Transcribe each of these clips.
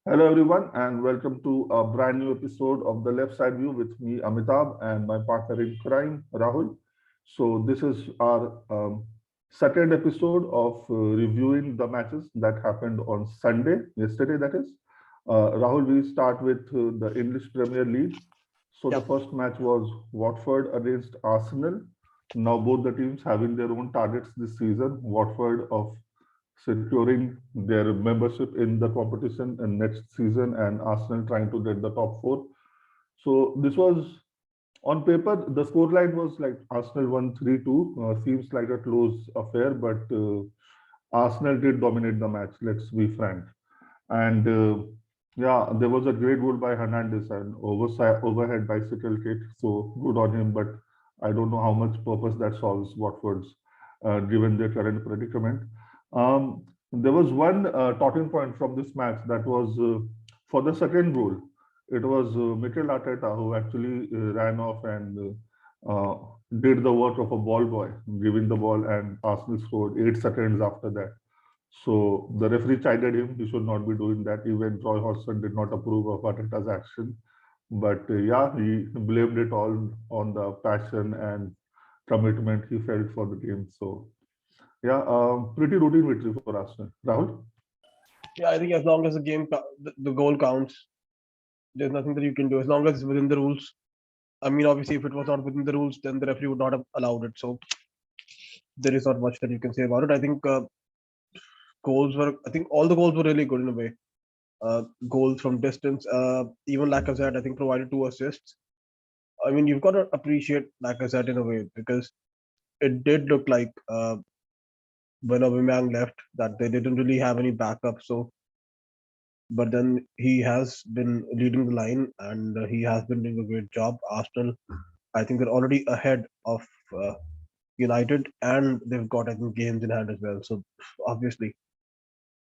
Hello, everyone, and welcome to a brand new episode of The Left Side View with me, Amitabh, and my partner in crime, Rahul. So, this is our second episode of reviewing the matches that happened on Sunday, yesterday, that is. Rahul, we start with the English Premier League. So, the Yep. first match was Watford against Arsenal. Now, both the teams having their own targets this season. Watford of securing their membership in the competition in next season, and Arsenal trying to get the top four. So this was on paper, the scoreline was like Arsenal won 3-2. Seems like a close affair, but Arsenal did dominate the match, let's be frank. And yeah, there was a great goal by Hernandez and overhead bicycle kick. So good on him, but I don't know how much purpose that solves Watford's, given their current predicament. There was one talking point from this match that was for the second goal. It was Mikel Arteta who actually ran off and did the work of a ball boy, giving the ball, and Arsenal scored 8 seconds after that. So the referee chided him. He should not be doing that. Even Roy Hodgson did not approve of Arteta's action. But yeah, he blamed it all on the passion and commitment he felt for the game. So yeah, pretty routine victory for Arsenal. Rahul? Yeah, I think as long as the goal counts, there's nothing that you can do as long as it's within the rules. I mean, obviously, if it was not within the rules, then the referee would not have allowed it. So there is not much that you can say about it. I think I think all the goals were really good in a way. Goals from distance. Even like I said, I think provided 2 assists. I mean, you've got to appreciate, like I said, in a way because it did look like when Aubameyang left that they didn't really have any backup. So but then he has been leading the line and he has been doing a great job. Arsenal, I think they're already ahead of uh, United and they've got, I think, games in hand as well. So obviously,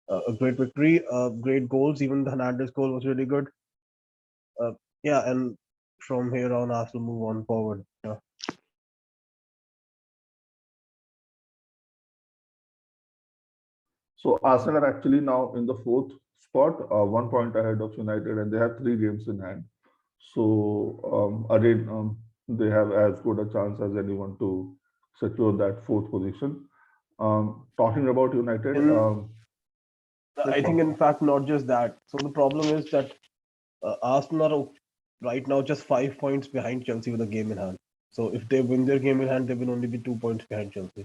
a great victory, great goals. Even the Hernandez goal was really good. Uh, yeah, and from here on, Arsenal move on forward. So Arsenal are actually now in the fourth spot, 1 point ahead of United, and they have 3 games in hand. So again, they have as good a chance as anyone to secure that fourth position. Talking about United, And let's I think, talk. in fact, not just that. So the problem is that Arsenal are right now just 5 points behind Chelsea with a game in hand. So if they win their game in hand, they will only be 2 points behind Chelsea.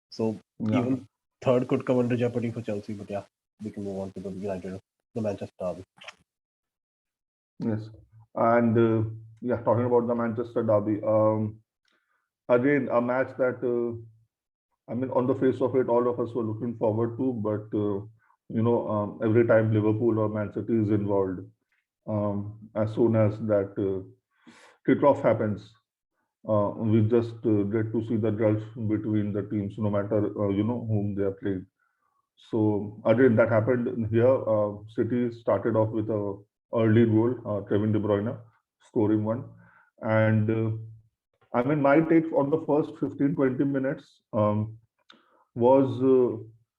So Yeah, even third could come under jeopardy for Chelsea. But yeah, we can move on to the United, the Manchester Derby. yes, and yeah, talking about the Manchester derby. Again, a match that I mean, on the face of it, all of us were looking forward to, but every time Liverpool or Man City is involved, as soon as that kickoff happens, we just get to see the gulf between the teams, no matter whom they are playing. So again, that happened here. City started off with a early goal, Kevin De Bruyne scoring one, and I mean, my take on the first 15-20 minutes was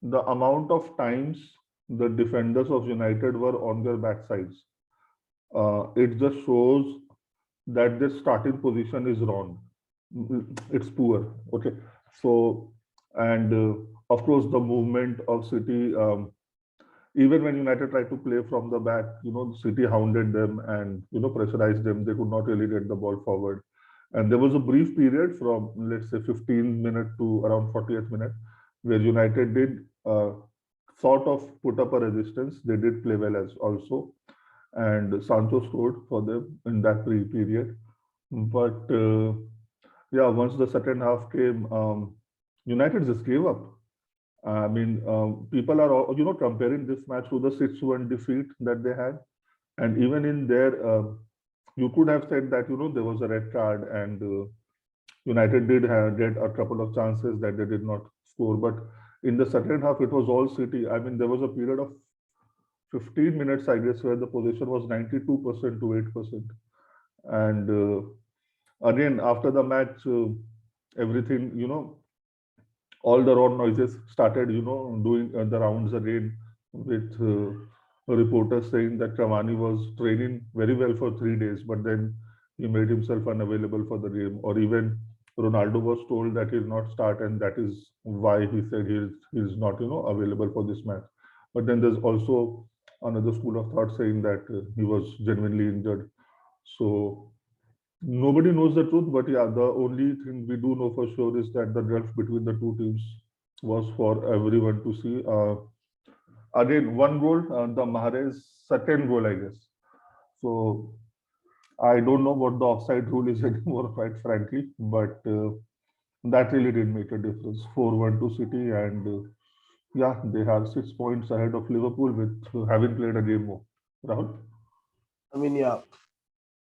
the amount of times the defenders of United were on their backsides. It just shows that their starting position is wrong. It's poor. Okay. So, and of course, the movement of City, even when United tried to play from the back, City hounded them and, pressurized them. They could not really get the ball forward. And there was a brief period from, let's say, 15 minute to around 40th minute where United did sort of put up a resistance. They did play well as also, and Sancho scored for them in that period. But yeah, once the second half came, United just gave up. I mean, people are comparing this match to the 6-1 defeat that they had, and even in there, you could have said that there was a red card and United did get a couple of chances that they did not score. But in the second half, it was all City. I mean, there was a period of 15 minutes, I guess, where the position was 92% to 8%. And again, after the match, everything, all the wrong noises started, doing the rounds again with reporters saying that Cavani was training very well for 3 days, but then he made himself unavailable for the game. Or even Ronaldo was told that he'll not start, and that is why he said he's not available for this match. But then there's also another school of thought saying that he was genuinely injured. So nobody knows the truth, but yeah, the only thing we do know for sure is that the gulf between the two teams was for everyone to see. Again, one goal, the Mahrez second goal, I guess. So I don't know what the offside rule is anymore, quite frankly, but that really did make a difference. 4-1 to City, and yeah, they are 6 points ahead of Liverpool with having played a game more. Rahul? I mean, yeah.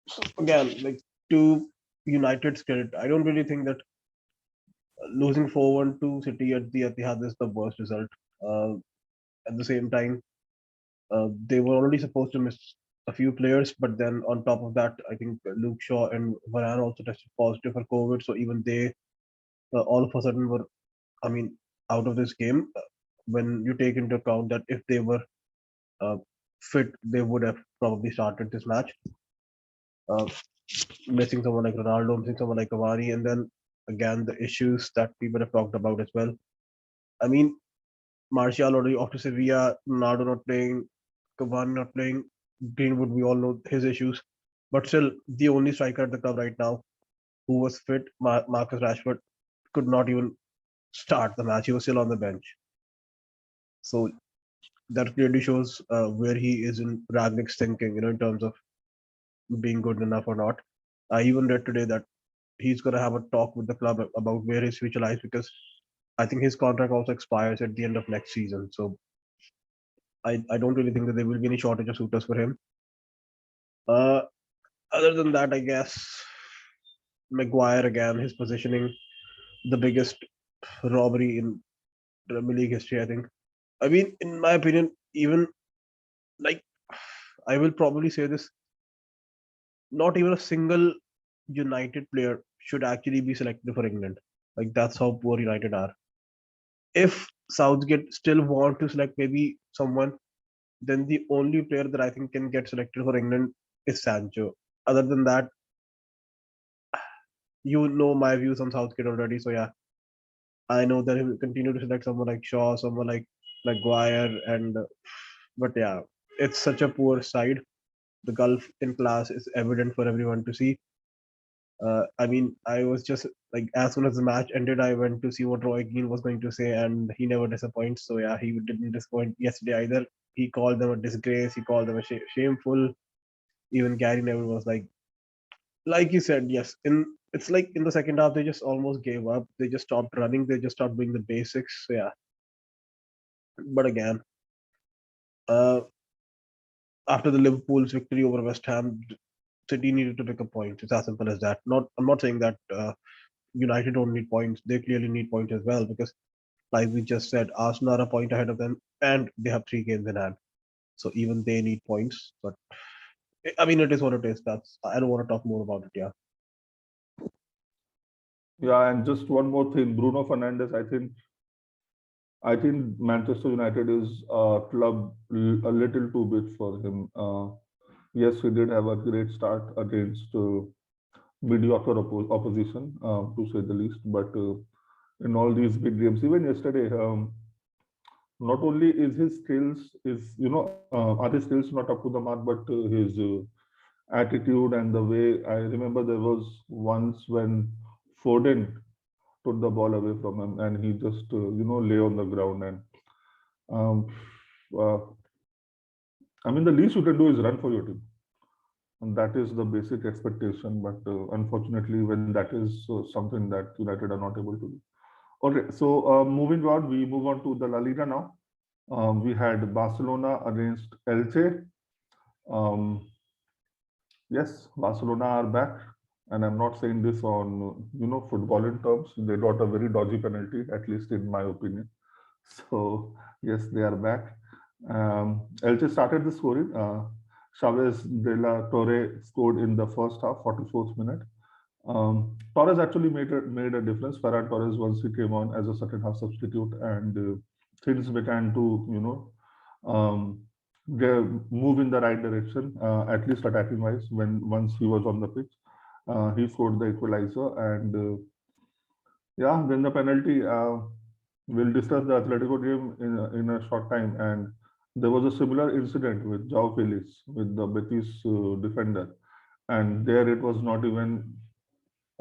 So again, like to United's credit, I don't really think that losing 4-1 to City at the Etihad is the worst result. Uh, at the same time, they were already supposed to miss a few players, but then on top of that, I think Luke Shaw and Varane also tested positive for COVID, so even they all of a sudden were, I mean, out of this game. When you take into account that if they were uh, fit, they would have probably started this match. Uh, Missing someone like Ronaldo, missing someone like Cavani, and then again the issues that people have talked about as well. I mean, Martial already after Sevilla, Ronaldo not playing, Cavani not playing, Greenwood, we all know his issues. But still, the only striker at the club right now who was fit, Marcus Rashford, could not even start the match. He was still on the bench. So that clearly shows where he is in Ragnick's thinking, in terms of being good enough or not. I even read today that he's going to have a talk with the club about where his future lies because I think his contract also expires at the end of next season. So I don't really think that there will be any shortage of suitors for him. Uh, Other than that, I guess Maguire again, his positioning, the biggest robbery in Premier League history, I think. I mean, in my opinion, even like I will probably say this, not even a single United player should actually be selected for England. Like that's how poor United are. If Southgate still want to select maybe someone, then the only player that I think can get selected for England is Sancho. Other than that, you know my views on Southgate already. So yeah, I know that he will continue to select someone like Shaw, someone like Maguire, and but yeah, it's such a poor side. The gulf in class is evident for everyone to see. I mean, I was just like, as soon as the match ended, I went to see what Roy Keane was going to say, and he never disappoints. So yeah, he didn't disappoint yesterday either. He called them a disgrace. He called them a shameful. Even Gary Neville was like you said, yes. It's like in the second half, they just almost gave up. They just stopped running. They just stopped doing the basics. So yeah, but again, uh, after the Liverpool's victory over West Ham, City needed to pick up points. It's as simple as that. I'm not saying that United don't need points. They clearly need points as well because, like we just said, Arsenal are a point ahead of them, and they have 3 games in hand. So even they need points. But I mean, it is what it is. That's I don't want to talk more about it. Yeah. Yeah, and just one more thing, Bruno Fernandes. I think Manchester United is a club a little too big for him. Yes, he did have a great start against mediocre opposition, to say the least. But in all these big games, even yesterday, not only is his skills are his skills not up to the mark, but his attitude and the way. I remember there was once when Foden took the ball away from him, and he just lay on the ground and um, uh, I mean, the least you can do is run for your team. And that is the basic expectation. But unfortunately, when that is something that United are not able to do. Okay, so moving on, we move on to the La Liga now. We had Barcelona against Elche. Um, yes, Barcelona are back, and I'm not saying this on footballing terms. They got a very dodgy penalty, at least in my opinion. So yes, they are back. Elche started the scoring. Chavez de la Torre scored in the first half, 44th minute. Torres actually made a difference. Ferran Torres, once he came on as a second half substitute, and things began to um, they move in the right direction, at least attacking wise. When once he was on the pitch, he scored the equalizer, and yeah, then the penalty. We'll discuss the Atletico game in a short time, and there was a similar incident with João Felix with the Betis defender, and there it was not even.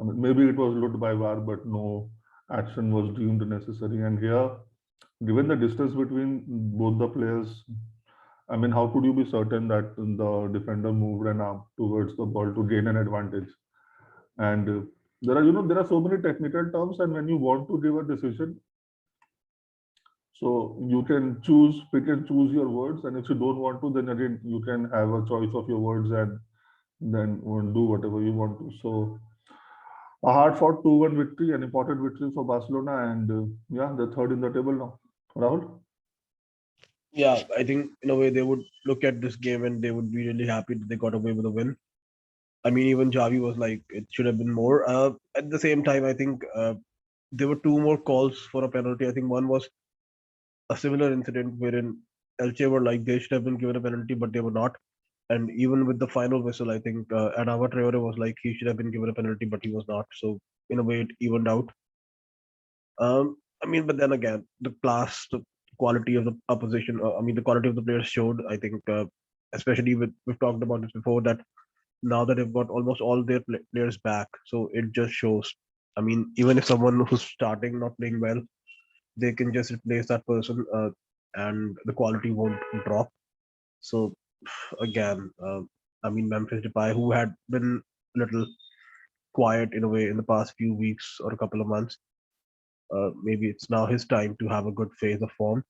I mean, maybe it was looked by VAR, but no action was deemed necessary. And here, given the distance between both the players, I mean, how could you be certain that the defender moved an arm towards the ball to gain an advantage? And there are, there are so many technical terms, and when you want to give a decision, so you can choose, pick and choose your words, and if you don't want to, then again you can have a choice of your words and then do whatever you want to. So a hard fought 2-1 victory, an important victory for Barcelona, and yeah, they're third in the table now. Rahul? Yeah, I think in a way they would look at this game and they would be really happy that they got away with a win. I mean, even Javi was like, it should have been more. At the same time, I think there were two more calls for a penalty. I think one was a similar incident wherein Elche were like they should have been given a penalty, but they were not. And even with the final whistle, I think Adama Traore was like he should have been given a penalty, but he was not. So in a way, it evened out. I mean, but then again, the class, the quality of the opposition, I mean, the quality of the players showed. I think, especially with we've talked about this before that now that they've got almost all their players back, so it just shows. I mean, even if someone who's starting not playing well, they can just replace that person, and the quality won't drop. So again, I mean, Memphis Depay, who had been a little quiet in a way in the past few weeks or a couple of months, maybe it's now his time to have a good phase of form.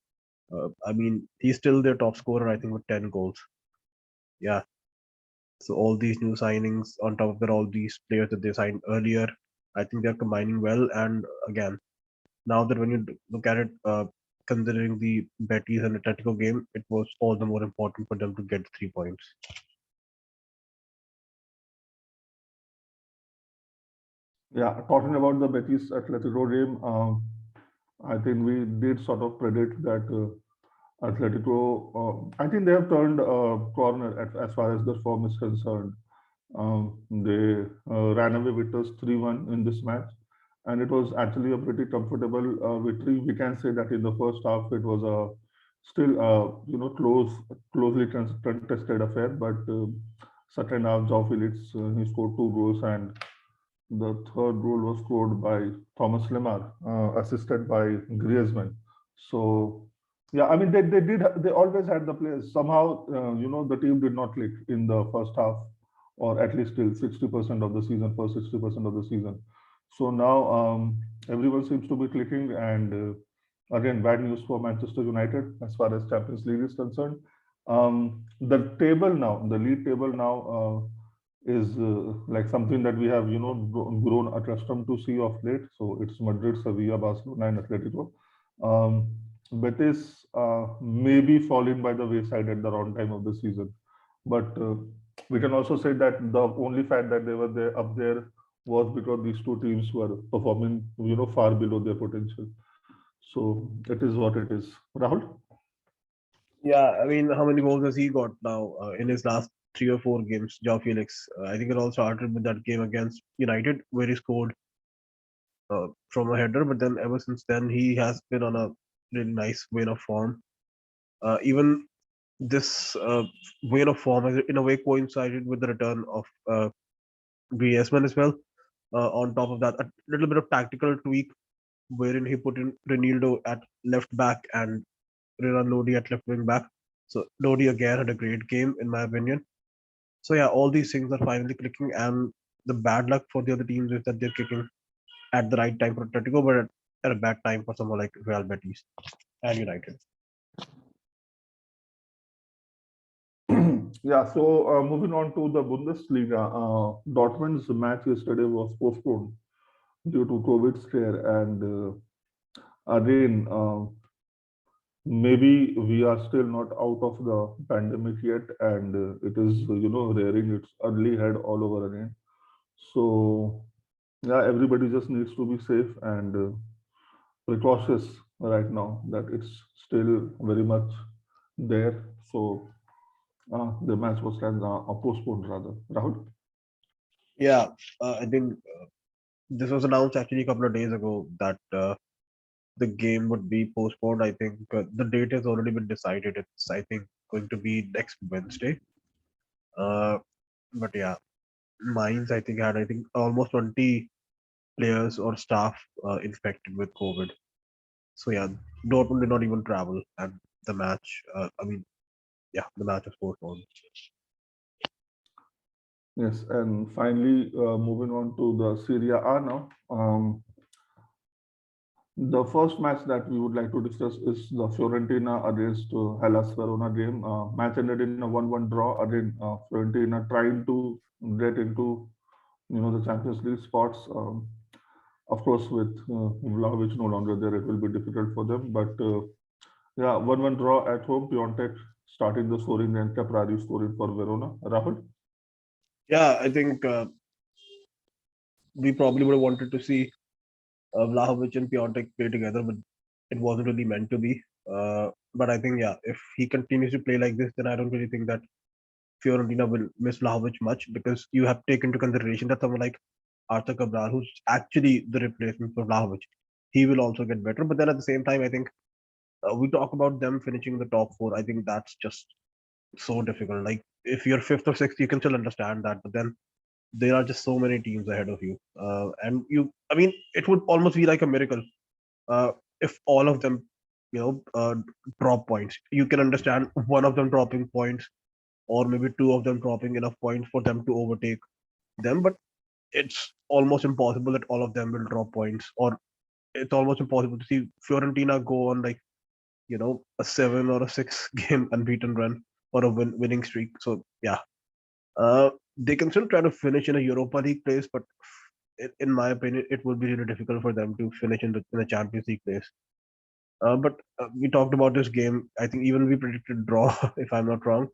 I mean, he's still their top scorer, I think, with 10 goals. Yeah. So all these new signings on top of that, all these players that they signed earlier, I think they're combining well. And again, now that when you look at it, considering the Betis and Atletico game, it was all the more important for them to get 3 points. Yeah, talking about the Betis Atletico game, I think we did sort of predict that Atletico, I think they have turned a corner as far as the form is concerned. They ran away with us 3-1 in this match, and it was actually a pretty comfortable victory. We can say that in the first half it was a still closely contested affair, but second half João Felix he scored 2 goals, and the third goal was scored by Thomas Lemar, assisted by Griezmann. So, yeah, I mean, they always had the players. Somehow, the team did not click in the first half, or at least till 60% of the season, first 60% of the season. So now everyone seems to be clicking, and again, bad news for Manchester United as far as Champions League is concerned. The table now, the league table now. Is like something that we have grown accustomed to see of late. So it's Madrid, Sevilla, Barcelona, and Atletico. Betis may be falling by the wayside at the wrong time of the season, but we can also say that the only fact that they were there up there was because these two teams were performing far below their potential. So it is what it is. Rahul? Yeah, I mean, how many goals has he got now in his last 3 or 4 games, Joao Felix? I think it all started with that game against United, where he scored from a header, but then ever since then, he has been on a really nice vein of form. Even this vein of form has in a way coincided with the return of Griezmann as well. On top of that, a little bit of tactical tweak wherein he put in Renildo at left back and Renan Lodi at left wing back. So Lodi again had a great game in my opinion. So yeah, all these things are finally clicking, and the bad luck for the other teams is that they're kicking at the right time for Atletico, but at a bad time for someone like Real Betis and United. Yeah, so moving on to the Bundesliga, Dortmund's match yesterday was postponed due to COVID scare, and again, maybe we are still not out of the pandemic yet, and it is rearing its ugly head all over again. So yeah, everybody just needs to be safe and precautious right now that it's still very much there. So The match was postponed rather. Rahul? Yeah, I think this was announced actually a couple of days ago that the game would be postponed. I think the date has already been decided. It's, I think, going to be next Wednesday. Uh, but yeah, Mines, I think, had, I think, almost 20 players or staff infected with COVID. So yeah, Dortmund did not even travel, and the match. I mean, yeah, the match was postponed. Yes, and finally, moving on to the Serie A now. The first match that we would like to discuss is the Fiorentina against Hellas Verona game. Match ended in a 1-1 draw. Again, Fiorentina trying to get into the Champions League spots. Of course, with Vlahovic no longer there, it will be difficult for them. But yeah, 1-1 draw at home. Piontek starting the scoring and Caprari scoring for Verona. Rahul? Yeah, I think we probably would have wanted to see Vlahovic and Piontek play together, but it wasn't really meant to be. But I think, yeah, if he continues to play like this, then I don't really think that Fiorentina will miss Vlahovic much, because you have taken into consideration that someone like Arthur Cabral, who's actually the replacement for Vlahovic, he will also get better. But then at the same time, I think we talk about them finishing in the top four. I think that's just so difficult. Like, if you're fifth or sixth, you can still understand that, but then there are just so many teams ahead of you, and I mean, it would almost be like a miracle uh, if all of them, you know, drop points. You can understand one of them dropping points, or maybe two of them dropping enough points for them to overtake them, but it's almost impossible that all of them will drop points, or it's almost impossible to see Fiorentina go on, like, a 7 or a 6 game unbeaten run, or a winning streak. So yeah, uh, they can still try to finish in a Europa League place, but in my opinion, it would be really difficult for them to finish in the Champions League place. But we talked about this game. I think even we predicted draw, if I'm not wrong.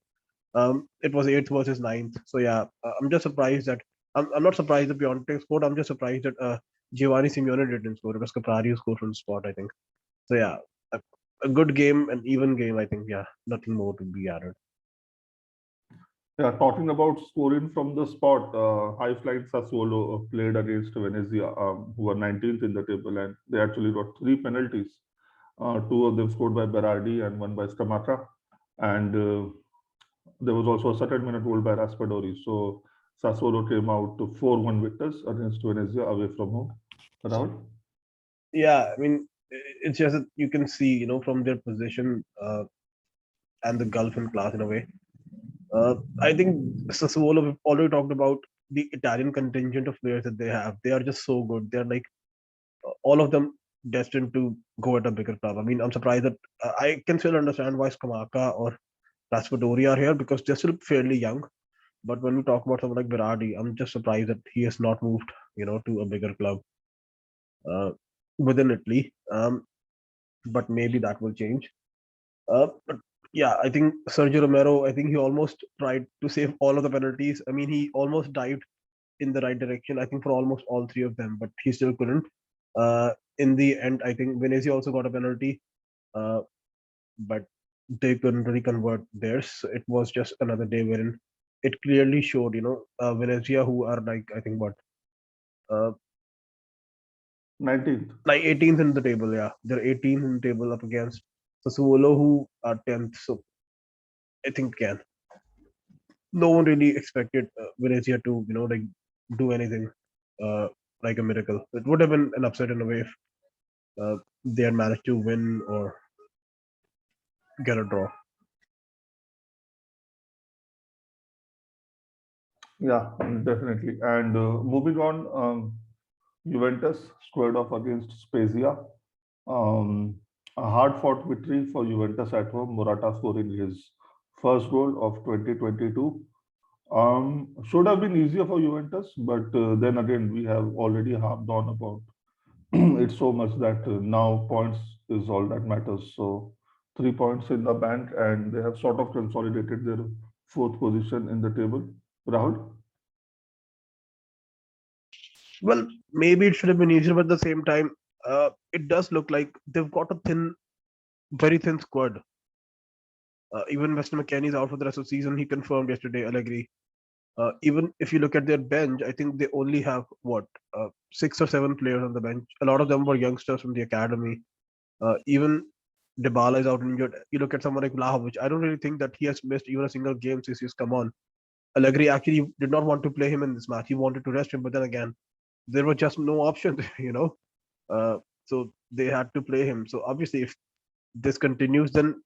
It was eighth versus ninth. So yeah, I'm just surprised that I'm not surprised that Piontek scored. I'm just surprised that Giovanni Simeone didn't score. It was Caprari who scored from the spot, I think. So yeah, a, a good game, an even game. I think, yeah, nothing more to be added. Yeah, talking about scoring from the spot, high flying Sassuolo played against Venezia, who are 19th in the table, and they actually got three penalties. Two of them scored by Berardi and one by Scamacca. And there was also a certain minute goal by Raspadori. So Sassuolo came out to 4-1 victors against Venezia away from home. Rahul? Yeah, I mean, it's just that you can see, from their position and the gulf in class in a way. I think Sassuolo, we've already talked about the Italian contingent of players that they have. They are just so good. They're like all of them destined to go at a bigger club. I mean, I'm surprised that I can still understand why Scamacca or Raspadori are here, because they're still fairly young. But when we talk about someone like Berardi, I'm just surprised that he has not moved, to a bigger club uh, within Italy. But maybe that will change. But yeah, I think Sergio Romero, I think he almost tried to save all of the penalties. I mean, he almost dived in the right direction, I think, for almost all three of them, but he still couldn't. In the end, I think Venezia also got a penalty, uh, but they couldn't really convert theirs. So it was just another day wherein it clearly showed, Venezia, who are like, I think, what, uh, 19th. like 18th in the table. Yeah, they're 18th in the table up against Sassuolo, who are 10th. So I think, yeah, no one really expected Venezia to, like, do anything uh, like a miracle. It would have been an upset in a way if they had managed to win or get a draw. Yeah, definitely. And moving on, Juventus squared off against Spezia. Um, a hard-fought victory for Juventus at home. Morata scoring his first goal of 2022. Should have been easier for Juventus, but then again, we have already harped on about it so much that now points is all that matters. So 3 points in the bank, and they have sort of consolidated their fourth position in the table. Rahul? Well, maybe it should have been easier, but at the same time, it does look like they've got a very thin squad. Even Weston McKennie is out for the rest of the season. He confirmed yesterday, Allegri. Even if you look at their bench, I think they only have what 6 or 7 players on the bench. A lot of them were youngsters from the academy. Even Dybala is out injured. You look at someone like Vlahovic. I don't really think that he has missed even a single game since he's come on. Allegri actually did not want to play him in this match. He wanted to rest him, but then again, there were just no options, So they had to play him. So obviously, if this continues, then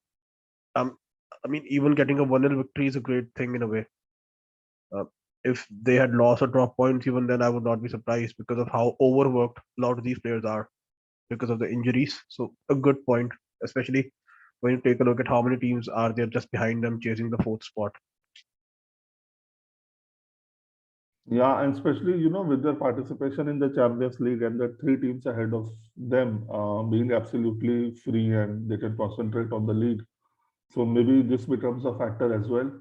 um, I mean, even getting a 1-0 victory is a great thing in a way. Uh, if they had lost or dropped points, even then I would not be surprised because of how overworked a lot of these players are because of the injuries. So a good point, especially when you take a look at how many teams are there just behind them chasing the fourth spot. Yeah, and especially, with their participation in the Champions League and the three teams ahead of them being absolutely free and they can concentrate on the league. So maybe this becomes a factor as well.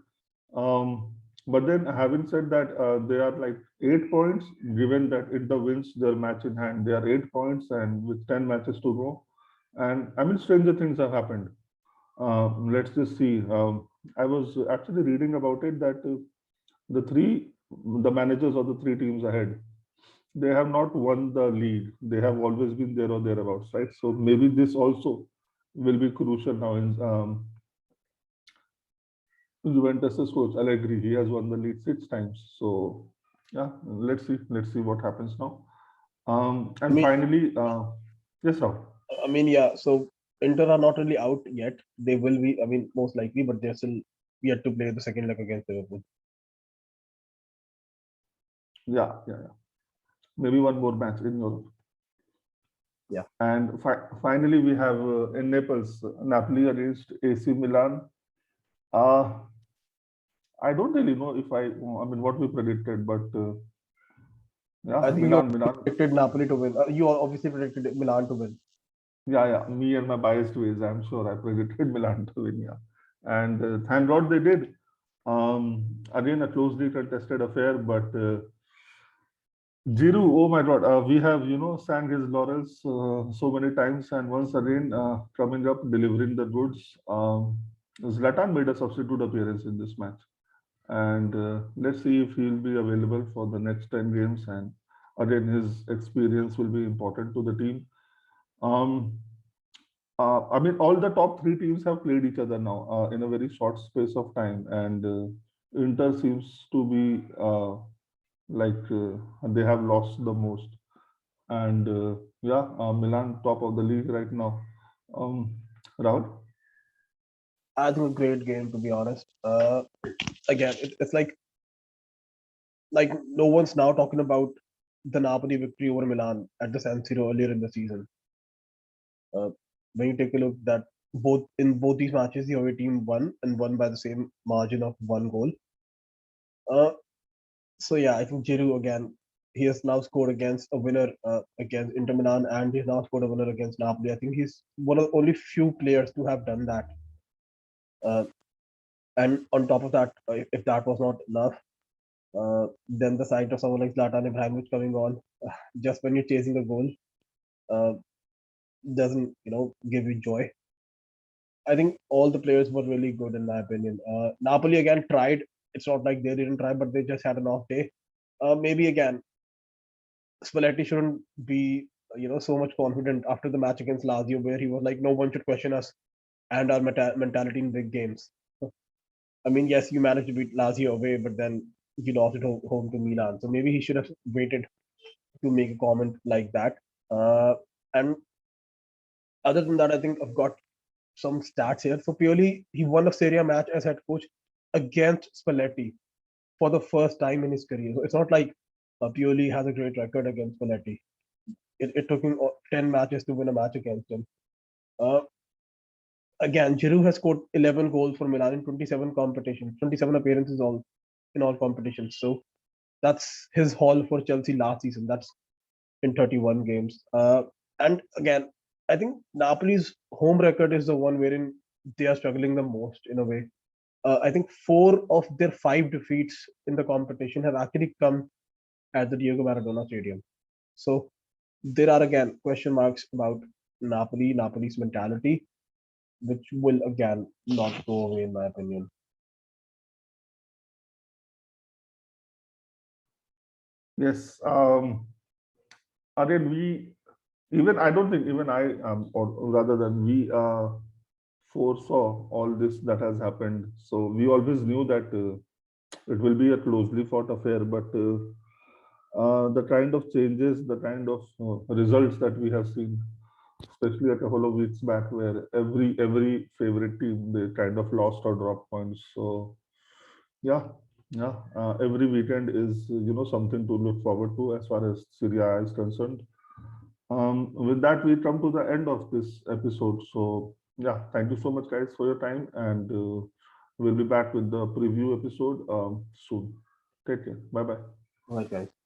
But then, having said that, they are like 8 points, given that in the wins their match in hand, they are 8 points and with 10 matches to go. And I mean, stranger things have happened. Let's just see. I was actually reading about it that the three, the managers of the three teams ahead, they have not won the league. They have always been there or thereabouts, right? So maybe this also will be crucial now in Juventus's coach Allegri. He has won the league 6 times. So yeah, let's see what happens now. I And mean, finally, yes, sir. yeah. So Inter are not really out yet. They will be. I mean, most likely, but they're still yet to play the second leg against Liverpool. Yeah. Maybe one more match in Europe. Yeah, And finally, we have in Naples, Napoli against AC Milan. Uh, I don't really know if I mean, what we predicted, but yeah, I think you Milan. predicted Napoli to win. You obviously predicted Milan to win. Yeah. Me and my biased ways, I'm sure I predicted Milan to win. Yeah, and thank God they did. Again, a closely contested affair, but Giroud, oh my God, we have sang his laurels so many times, and once again coming up delivering the goods. Zlatan made a substitute appearance in this match, and let's see if he'll be available for the next 10 games. And again, his experience will be important to the team. Um, I mean, all the top three teams have played each other now in a very short space of time, and Inter seems to be like they have lost the most. And yeah, Milan top of the league right now. Um, Rahul? I think a great game to be honest. Again, it's like no one's now talking about the Napoli victory over Milan at the San Siro earlier in the season. Uh, when you take a look that both these matches, the away team won and won by the same margin of 1 goal. Uh, so yeah, I think Giroud again. He has now scored against a winner against Inter Milan, and he's now scored a winner against Napoli. I think he's one of the only few players to have done that. Uh, and on top of that, if that was not enough, then the sight of someone like Zlatan Ibrahimovic coming on just when you're chasing a goal uh, doesn't give you joy. I think all the players were really good in my opinion. Napoli again tried. It's not like they didn't try, but they just had an off day. Maybe again, Spalletti shouldn't be so much confident after the match against Lazio, where he was like, no one should question us and our mentality in big games. I mean, yes, you managed to beat Lazio away, but then you lost it home to Milan. So maybe he should have waited to make a comment like that. And other than that, I think I've got some stats here. So purely, he won a Serie A match as head coach against Spalletti for the first time in his career. So it's not like Pioli has a great record against Spalletti. It took him 10 matches to win a match against him. Uh, Again, Giroud has scored 11 goals for Milan in 27 competitions, 27 appearances all in all competitions. So that's his haul for Chelsea last season. That's in 31 games. And again, I think Napoli's home record is the one wherein they are struggling the most in a way. I think 4 of their 5 defeats in the competition have actually come at the Diego Maradona Stadium. So there are again question marks about Napoli's mentality. which will again not go away, in my opinion. Yes. Again, we even I don't think even I or rather than we foresaw all this that has happened. So we always knew that it will be a closely fought affair, but the kind of changes, the kind of results that we have seen, especially a couple of weeks back, where every favorite team they kind of lost or dropped points. So yeah, yeah, every weekend is something to look forward to as far as Syria is concerned. With that, we come to the end of this episode. So yeah, thank you so much, guys, for your time, and we'll be back with the preview episode soon. Take care. Bye bye. Right, guys.